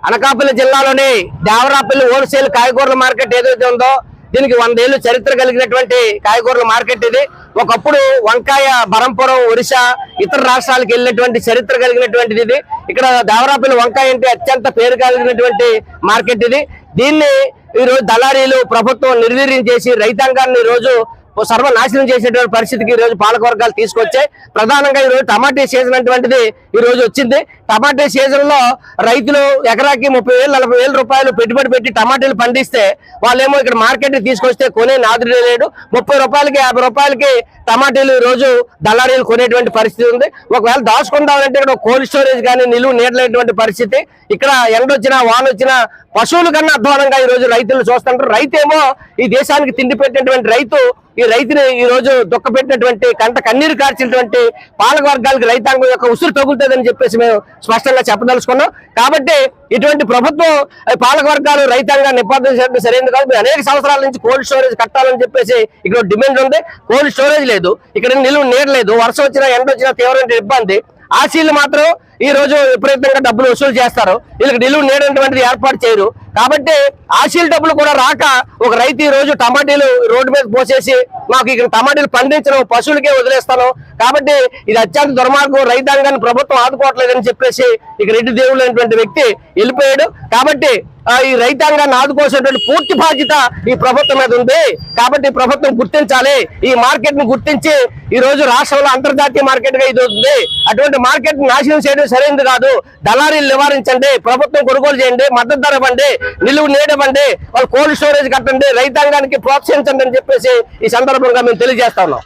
అనకాపల్లి జిల్లాలోని Devarapalli wholesale కాయగూరల market ఏదైతే ఉందో దీనికి 100 ఏళ్ళు చరిత్ర కలిగినటువంటి కాయగూరల మార్కెట్ ఇది. ఒకప్పుడు వంకాయ బరంపురం, ఒరిస్సా, ఇతర రాష్ట్రాలకు వెళ్ళినటువంటి చరిత్ర కలిగినటువంటిది ఇది. ఇక్కడ దేవరాపల్లి వంకాయ అంటే అత్యంత పేరు కలిగినటువంటి మార్కెట్ ఇది. దీన్ని ఈరోజు దళారీలు ప్రభుత్వం నిర్వీర్యం చేసి రైతాంగాన్ని ఈరోజు సర్వనాశనం చేసేటువంటి పరిస్థితికి ఈ రోజు పాలకవర్గాలు తీసుకొచ్చాయి. ప్రధానంగా ఈ రోజు టమాటా సీజన్ అటువంటిది ఈ రోజు వచ్చింది. టమాటా సీజన్ లో రైతులు ఎకరాకి 30,000-40,000 రూపాయలు పెట్టుబడి పెట్టి టమాటాలు పండిస్తే వాళ్ళేమో ఇక్కడ మార్కెట్ తీసుకొస్తే కొనే నాదుడే లేడు. 30 రూపాయలకి 50 రూపాయలకి టమాటాలు ఈ రోజు దళారీలు కొనేటువంటి పరిస్థితి ఉంది. ఒకవేళ దాచుకుందామంటే ఇక్కడ కోల్డ్ స్టోరేజ్ కానీ నిలువ నీడలేటువంటి పరిస్థితి. ఇక్కడ ఎండొచ్చినా వాన వచ్చినా పశువుల కన్నా అధ్వానంగా ఈ రోజు రైతులు చూస్తుంటారు. రైతేమో ఈ దేశానికి తిండి పెట్టినటువంటి రైతు ఈ రైతుని ఈ రోజు దుఃఖపెట్టినటువంటి కంట కన్నీరు కార్చినటువంటి పాలక వర్గాలకు రైతాంగం యొక్క ఉసురు తగులుతుందని చెప్పేసి మేము స్పష్టంగా చెప్పదలుచుకున్నాం. కాబట్టి ఇటువంటి ప్రభుత్వం పాలక వర్గాలు రైతాంగాన్ని నిబంధన సరైనది కాదు. అనేక సంవత్సరాల నుంచి కోల్డ్ స్టోరేజ్ కట్టాలని చెప్పేసి ఇక్కడ డిమాండ్ ఉంది. కోల్డ్ స్టోరేజ్ లేదు, ఇక్కడ నిలువ నీడ లేదు, వర్షం వచ్చినా ఎండ వచ్చినా తీవ్రమైన ఇబ్బంది. ఆశీలు మాత్రం ఈ రోజు విపరీతంగా డబ్బులు వసూలు చేస్తారు, వీళ్ళకి నిలువ నీడటువంటిది ఏర్పాటు చేయరు. కాబట్టి ఆశీల డబ్బులు కూడా రాక ఒక రైతు ఈ రోజు టమాటీలు రోడ్డు మీద పోసేసి మాకు ఇక్కడ టమాటీలు పండించడం పశువులకే వదిలేస్తాను. కాబట్టి ఇది అత్యంత దుర్మార్గం, రైతాంగాన్ని ప్రభుత్వం ఆదుకోవట్లేదని చెప్పేసి ఇక రెడ్డి దేవుడు అనేటువంటి వ్యక్తి వెళ్ళిపోయాడు. కాబట్టి ఈ రైతాంగాన్ని ఆదుకోవాల్సినటువంటి పూర్తి బాధ్యత ఈ ప్రభుత్వం మీద ఉంది. కాబట్టి ప్రభుత్వం గుర్తించాలి, ఈ మార్కెట్ ని గుర్తించి ఈ రోజు రాష్ట్రంలో అంతర్జాతీయ మార్కెట్ గా ఇది ఉంది. అటువంటి మార్కెట్ నాశనం చేయడం సరైనది కాదు. దళారీలు నివారించండి, ప్రభుత్వం కొనుగోలు చేయండి, మద్దతు ధర ఇవ్వండి, నిలువ నీడవండి, వాళ్ళు కోల్డ్ స్టోరేజ్ కట్టండి, రైతాంగానికి ప్రోత్సహించండి అని చెప్పేసి ఈ సందర్భంగా మేము తెలియజేస్తా ఉన్నాం.